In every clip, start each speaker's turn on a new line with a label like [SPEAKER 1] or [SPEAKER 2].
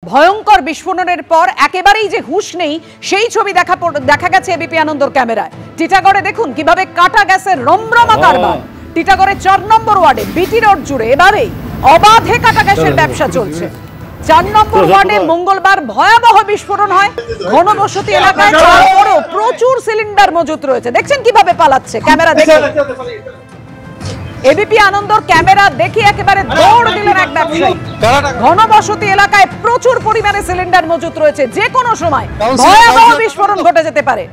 [SPEAKER 1] ভয়ঙ্কর বিস্ফোরণের পর একেবারেই যে হুঁশ নেই সেই ছবি দেখা গেছে এবিপি আনন্দর ক্যামেরায়। টিটাগড়ে দেখুন কিভাবে কাটা গ্যাসের রমরমা কারবার। টিটাগড়ে 4 নম্বর ওয়ার্ডে বিটি রোড জুড়ে এবারেই অবাধে কাটা গ্যাসের ব্যবসা চলছে। 4 নম্বর ওয়ার্ডে মঙ্গলবার ভয়াবহ বিস্ফোরণ হয়। ঘনবসতি এলাকায় তারপরেও প্রচুর সিলিন্ডার মজুত রয়েছে। দেখছেন কিভাবে পালাচ্ছে, ক্যামেরা দেখে এবিপি আনন্দর ক্যামেরা দেখে একেবারে দৌড় দিলেন এক ব্যবসায়ী। ঘনবসতি এলাকায় প্রচুর পরিমাণে সিলিন্ডার মজুত রয়েছে, যে কোনো সময় ভয়াবহ বিস্ফোরণ ঘটে যেতে পারে।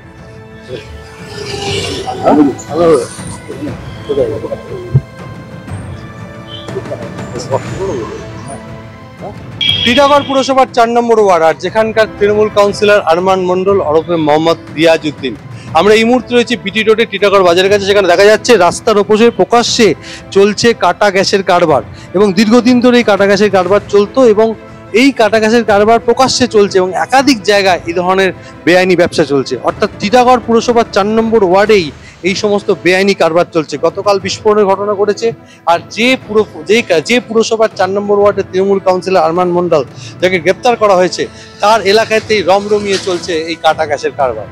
[SPEAKER 2] টিটাগড় পুরসভার 4 নম্বর ওয়ার্ড, আর যেখানকার তৃণমূল কাউন্সিলর আরমান মন্ডল ওরফে মোহাম্মদ রিয়াজউদ্দিন। আমরা এই মুহূর্তে রয়েছি বিটি রোডে টিটাগড় বাজারের কাছে, সেখানে দেখা যাচ্ছে রাস্তার ওপরে প্রকাশ্যে চলছে কাটা গ্যাসের কারবার, এবং দীর্ঘদিন ধরে এই কাটা গ্যাসের কারবার চলতো, এবং এই কাটা গ্যাসের কারবার প্রকাশ্যে চলছে এবং একাধিক জায়গায় এই ধরনের বেআইনি ব্যবসা চলছে। অর্থাৎ টিটাগড় পুরসভার 4 নম্বর ওয়ার্ডেই এই সমস্ত বেআইনি কারবার চলছে। গতকাল বিস্ফোরণের ঘটনা ঘটেছে, আর যে পুরসভার 4 নম্বর ওয়ার্ডের তৃণমূল কাউন্সিলর আরমান মন্ডল যাকে গ্রেপ্তার করা হয়েছে, তার এলাকাতেই রমরমিয়ে চলছে এই কাটা গ্যাসের কারবার।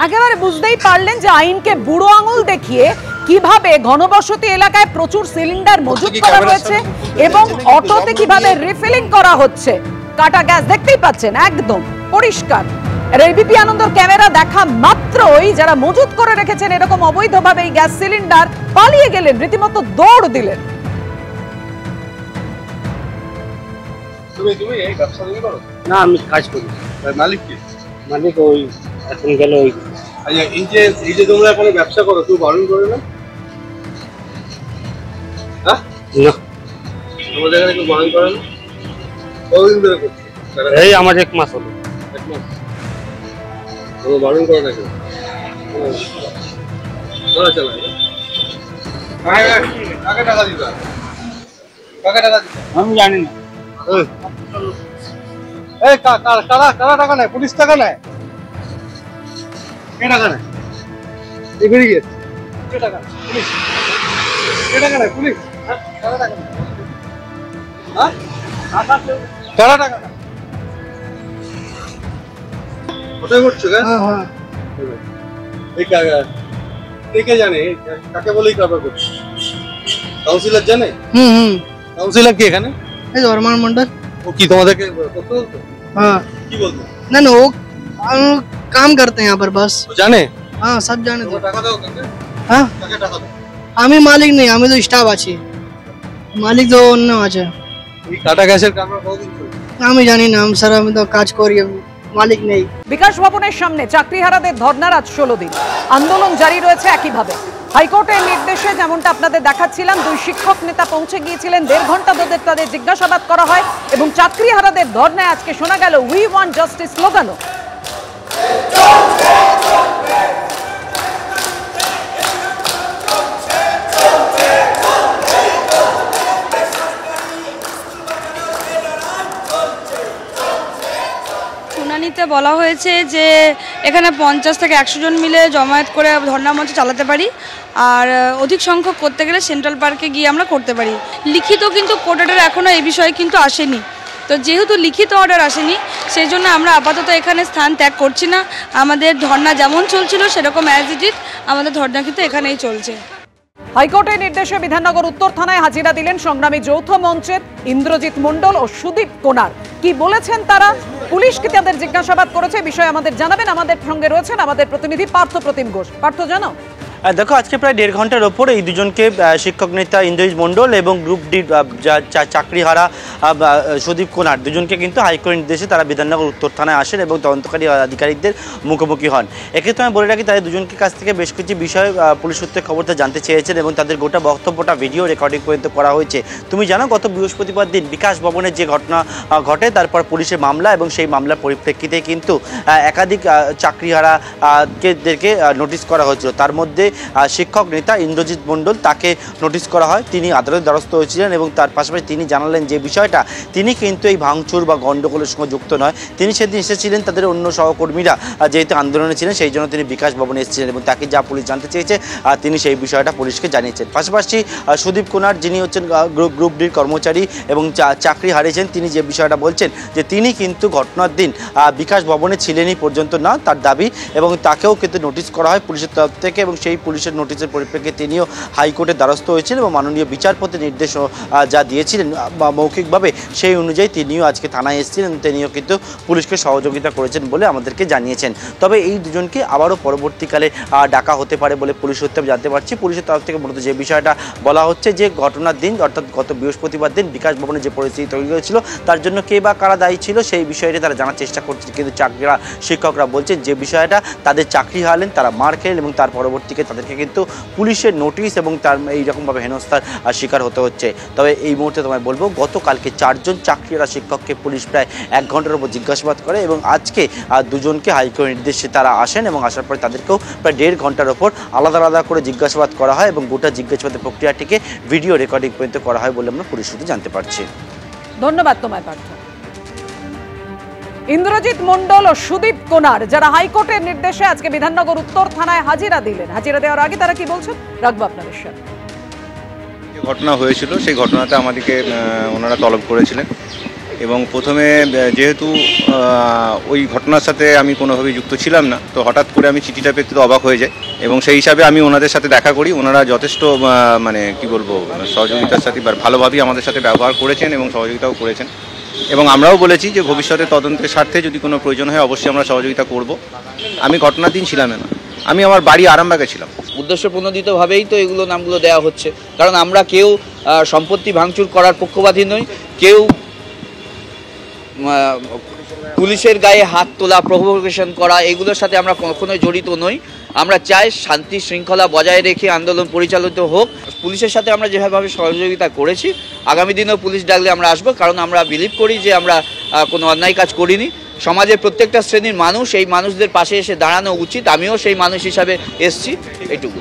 [SPEAKER 1] একেবারে বুঝতেই পারলেন যে আইনকে বুড়ো আঙুল দেখিয়ে কিভাবে ঘনবসতি এলাকায় প্রচুর সিলিন্ডার মজুত করা হয়েছে এবং অটোতে কিভাবে রিফিলিং করা হচ্ছে। কাটা গ্যাস দেখতেই পাচ্ছেন একদম পরিষ্কার। এবিপি আনন্দর ক্যামেরা দেখা মাত্রই যারা মজুত করে রেখেছেন এরকম অবৈধভাবে এই গ্যাস সিলিন্ডার পালিয়ে গেলেন, রীতিমতো দৌড় দিলেন।
[SPEAKER 2] তুমি এই ব্যবসা করো
[SPEAKER 3] না? আমি কাজ করি।
[SPEAKER 2] মালিক কি?
[SPEAKER 3] মালিক ওই এখন গেল ওই।
[SPEAKER 2] আচ্ছা, এই যে তোমরা এখন ব্যবসা করো, তুই বারণ করে না? হ্যাঁ
[SPEAKER 3] না,
[SPEAKER 2] তোমাদের এখানে কেউ বারণ করে না? কতদিন ধরে করছো?
[SPEAKER 3] এই আমার 1 মাস হলো।
[SPEAKER 2] 1 মাস তোমরা বারণ করে না কেন? চালায় কাকে টাকা দিবা? কাকে টাকা দিবা
[SPEAKER 3] আমি জানি না।
[SPEAKER 2] এই কারা টাকা নেয়? পুলিশ টাকা নেয়? কে টাকা নেয়? এই বেরিয়ে গেছে। কে টাকা নেয়? পুলিশ। কে টাকা নেয়? পুলিশ। কারা টাকা নেয়? হ্যাঁ, কারা টাকা নেয়? কোথায় করছো? হ্যাঁ, এই কে জানে কাকে বলেই কারবার করছে? কাউন্সিলর জানে? কাউন্সিলর কি এখানে?
[SPEAKER 4] এই আরমান মন্ডল।
[SPEAKER 2] ও কি তোমাদেরকে করতে বলতো?
[SPEAKER 4] हाँ,
[SPEAKER 2] কি বলতো?
[SPEAKER 4] ना वो काम करते हैं यहाँ पर बस।
[SPEAKER 2] জানে?
[SPEAKER 4] हाँ, सब जाने दो।
[SPEAKER 2] টাকা দাও কাকে?
[SPEAKER 4] हाँ,
[SPEAKER 2] কাকে টাকা দাও?
[SPEAKER 4] আমি মালিক নেই, আমি তো স্টাফ আছি। মালিক তো অন্য আছে।
[SPEAKER 2] এই কাটা গ্যাসের কারবার কতদিন চলছে?
[SPEAKER 4] আমি জানি না, স্যার আমি তো কাজ করি, মালিক নেই।
[SPEAKER 1] বিকাশ ভবনের সামনে চাকরিহারাদের ধর্নার আজ 16 দিন। আন্দোলন জারি রয়েছে একইভাবে। হাইকোর্টের নির্দেশে যেমনটা আপনাদের দেখাচ্ছিলাম, 2 শিক্ষক নেতা পৌঁছে গিয়েছিলেন। 1.5 ঘন্টা ধরে তাদের জিজ্ঞাসাবাদ করা হয় এবং চাকরিহারাদের ধর্নায় আজকে শোনা গেল উই ওয়ান্ট জাস্টিস স্লোগানও।
[SPEAKER 5] শুনানিতে বলা হয়েছে যে এখানে 50 থেকে 100 জন মিলে জমায়েত করে ধর্ণা মঞ্চ চালাতে পারি, আর অধিক সংখ্যক করতে গেলে সেন্ট্রাল পার্কে গিয়ে আমরা করতে পারি। লিখিত কিন্তু কোর্ট অর্ডার এখনও এই বিষয়ে কিন্তু আসেনি। তো যেহেতু লিখিত অর্ডার আসেনি, সেই জন্য আমরা আপাতত এখানে স্থান ত্যাগ করছি না। আমাদের ধর্ণা যেমন চলছিল সেরকম অ্যাজ ইট ইজ আমাদের ধর্ণা কিন্তু এখানেই চলছে।
[SPEAKER 1] হাইকোর্টের নির্দেশে বিধাননগর উত্তর থানায় হাজিরা দিলেন সংগ্রামী যৌথ মঞ্চের ইন্দ্রজিৎ মণ্ডল ও সুদীপ কোনার। কি বলেছেন তারা? পুলিশকে তাদের জিজ্ঞাসাবাদ করেছে, বিষয়ে আমাদের জানাবেন। আমাদের সঙ্গে রয়েছেন আমাদের প্রতিনিধি পার্থ প্রতিম ঘোষ। পার্থ, জানাও।
[SPEAKER 6] দেখো, আজকে প্রায় 1.5 ঘন্টার ওপর এই দুজনকে শিক্ষক নেতা ইন্দ্রজিৎ মণ্ডল এবং গ্রুপ ডি চাকরিহারা সুদীপ কোনার দুজনকে কিন্তু হাইকোর্টের নির্দেশে তারা বিধাননগর উত্তর থানায় আসেন এবং তদন্তকারী আধিকারিকদের মুখোমুখি হন। এক্ষেত্রে আমি বলে রাখি, তাদের দুজনকে কাছ থেকে বেশ কিছু বিষয় পুলিশ সূত্রে খবরটা জানতে চেয়েছেন এবং তাদের গোটা বক্তব্যটা ভিডিও রেকর্ডিং পর্যন্ত করা হয়েছে। তুমি জানো, গত বৃহস্পতিবার দিন বিকাশ ভবনের যে ঘটনা ঘটে, তারপর পুলিশের মামলা এবং সেই মামলার পরিপ্রেক্ষিতে কিন্তু একাধিক চাকরিহারাদেরকে নোটিশ করা হয়েছিল। তার মধ্যে শিক্ষক নেতা ইন্দ্রজিৎ মণ্ডল তাকে নোটিশ করা হয়। তিনি আদালতের দ্বারস্থ হয়েছিলেন এবং তার পাশাপাশি তিনি জানালেন যে বিষয়টা তিনি কিন্তু এই ভাঙচুর বা গণ্ডগোলের সঙ্গে যুক্ত নয়। তিনি সেদিন এসেছিলেন তাদের অন্য সহকর্মীরা যেহেতু আন্দোলনে ছিলেন সেই জন্য তিনি বিকাশ ভবনে এসেছিলেন এবং তাকে যা পুলিশ জানতে চেয়েছে তিনি সেই বিষয়টা পুলিশকে জানিয়েছেন। পাশাপাশি সুদীপ কুনার যিনি হচ্ছেন গ্রুপ ডির কর্মচারী এবং চাকরি হারিয়েছেন, তিনি যে বিষয়টা বলছেন যে তিনি কিন্তু ঘটনার দিন বিকাশ ভবনে ছিলেনই পর্যন্ত না তার দাবি, এবং তাকেও কিন্তু নোটিশ করা হয় পুলিশের তরফ থেকে এবং সেই পুলিশের নোটিশের পরিপ্রেক্ষিতে তিনিও হাইকোর্টের দ্বারস্থ হয়েছিলেন এবং মাননীয় বিচারপতি নির্দেশ যা দিয়েছিলেন মৌখিকভাবে সেই অনুযায়ী তিনিও আজকে থানায় এসেছিলেন, তিনিও কিন্তু পুলিশকে সহযোগিতা করেছেন বলে আমাদেরকে জানিয়েছেন। তবে এই দুজনকে আবারও পরবর্তীকালে ডাকা হতে পারে বলে পুলিশ সূত্রে আমি জানতে পারছি। পুলিশের তরফ থেকে মূলত যে বিষয়টা বলা হচ্ছে যে ঘটনার দিন অর্থাৎ গত বৃহস্পতিবার দিন বিকাশ ভবনে যে পরিস্থিতি তৈরি হয়েছিল তার জন্য কে বা কারা দায়ী ছিল সেই বিষয়টি তারা জানার চেষ্টা করছে, কিন্তু শিক্ষকরা বলছেন যে বিষয়টা তাদের চাকরি হারালেন, তারা মার খেলেন এবং তার পরবর্তীতে তাদেরকে কিন্তু পুলিশের নোটিশ এবং তার এইরকমভাবে হেনস্থার শিকার হতে হচ্ছে। তবে এই মুহূর্তে তোমায় বলবো গতকালকে 4 জন চাকরিহারা শিক্ষককে পুলিশ প্রায় 1 ঘন্টার উপর জিজ্ঞাসাবাদ করে এবং আজকে দুজনকে হাইকোর্টের নির্দেশে তারা আসেন এবং আসার পরে তাদেরকেও প্রায় 1.5 ঘন্টার ওপর আলাদা আলাদা করে জিজ্ঞাসাবাদ করা হয় এবং গোটা জিজ্ঞাসাবাদের প্রক্রিয়াটিকে ভিডিও রেকর্ডিং পর্যন্ত করা হয় বলে আমরা পুলিশ সূত্রে জানতে পারছি।
[SPEAKER 1] ধন্যবাদ তোমায় পার্থ। ইন্দ্রজিৎ মণ্ডল ও সুদীপ কোনার যারা হাইকোর্টের নির্দেশে আজকে বিধাননগর উত্তর থানায় হাজিরা দিলেন, হাজিরা দেওয়ার আগে তারা কি বলছেন রাখবো আপনাদের সাথে।
[SPEAKER 7] যে ঘটনা হয়েছিল সেই ঘটনাতে আমাদেরকে ওনারা তলব করেছিলেন এবং প্রথমে যেহেতু ওই ঘটনার সাথে আমি কোনোভাবেই যুক্ত ছিলাম না, তো হঠাৎ করে আমি চিঠিটা পেতে তো অবাক হয়ে যাই এবং সেই হিসাবে আমি ওনাদের সাথে দেখা করি। ওনারা যথেষ্ট মানে কি বলবো সহযোগিতার সাথে ভালোভাবেই আমাদের সাথে ব্যবহার করেছেন এবং সহযোগিতাও করেছেন এবং আমরাও বলেছি যে ভবিষ্যতে তদন্তের স্বার্থে যদি কোনো প্রয়োজন হয় অবশ্যই আমরা সহযোগিতা করব। আমি ঘটনার দিন ছিলাম না, আমি আমার বাড়ি আরামবাগে ছিলাম।
[SPEAKER 8] উদ্দেশ্যপ্রণোদিতভাবেই তো এগুলো নামগুলো দেওয়া হচ্ছে, কারণ আমরা কেউ সম্পত্তি ভাঙচুর করার পক্ষপাতী নই, কেউ পুলিশের গায়ে হাত তোলা, প্রভোকেশন করা এগুলোর সাথে আমরা কখনোই জড়িত নই। আমরা চাই শান্তি শৃঙ্খলা বজায় রেখে আন্দোলন পরিচালিত হোক। পুলিশের সাথে আমরা যেভাবে সহযোগিতা করেছি আগামী দিনেও পুলিশ ডাকলে আমরা আসবো, কারণ আমরা বিলিভ করি যে আমরা কোনো অন্যায় কাজ করিনি। সমাজের প্রত্যেকটা শ্রেণীর মানুষ এই মানুষদের পাশে এসে দাঁড়ানো উচিত, আমিও সেই মানুষ হিসাবে এসছি, এইটুকু।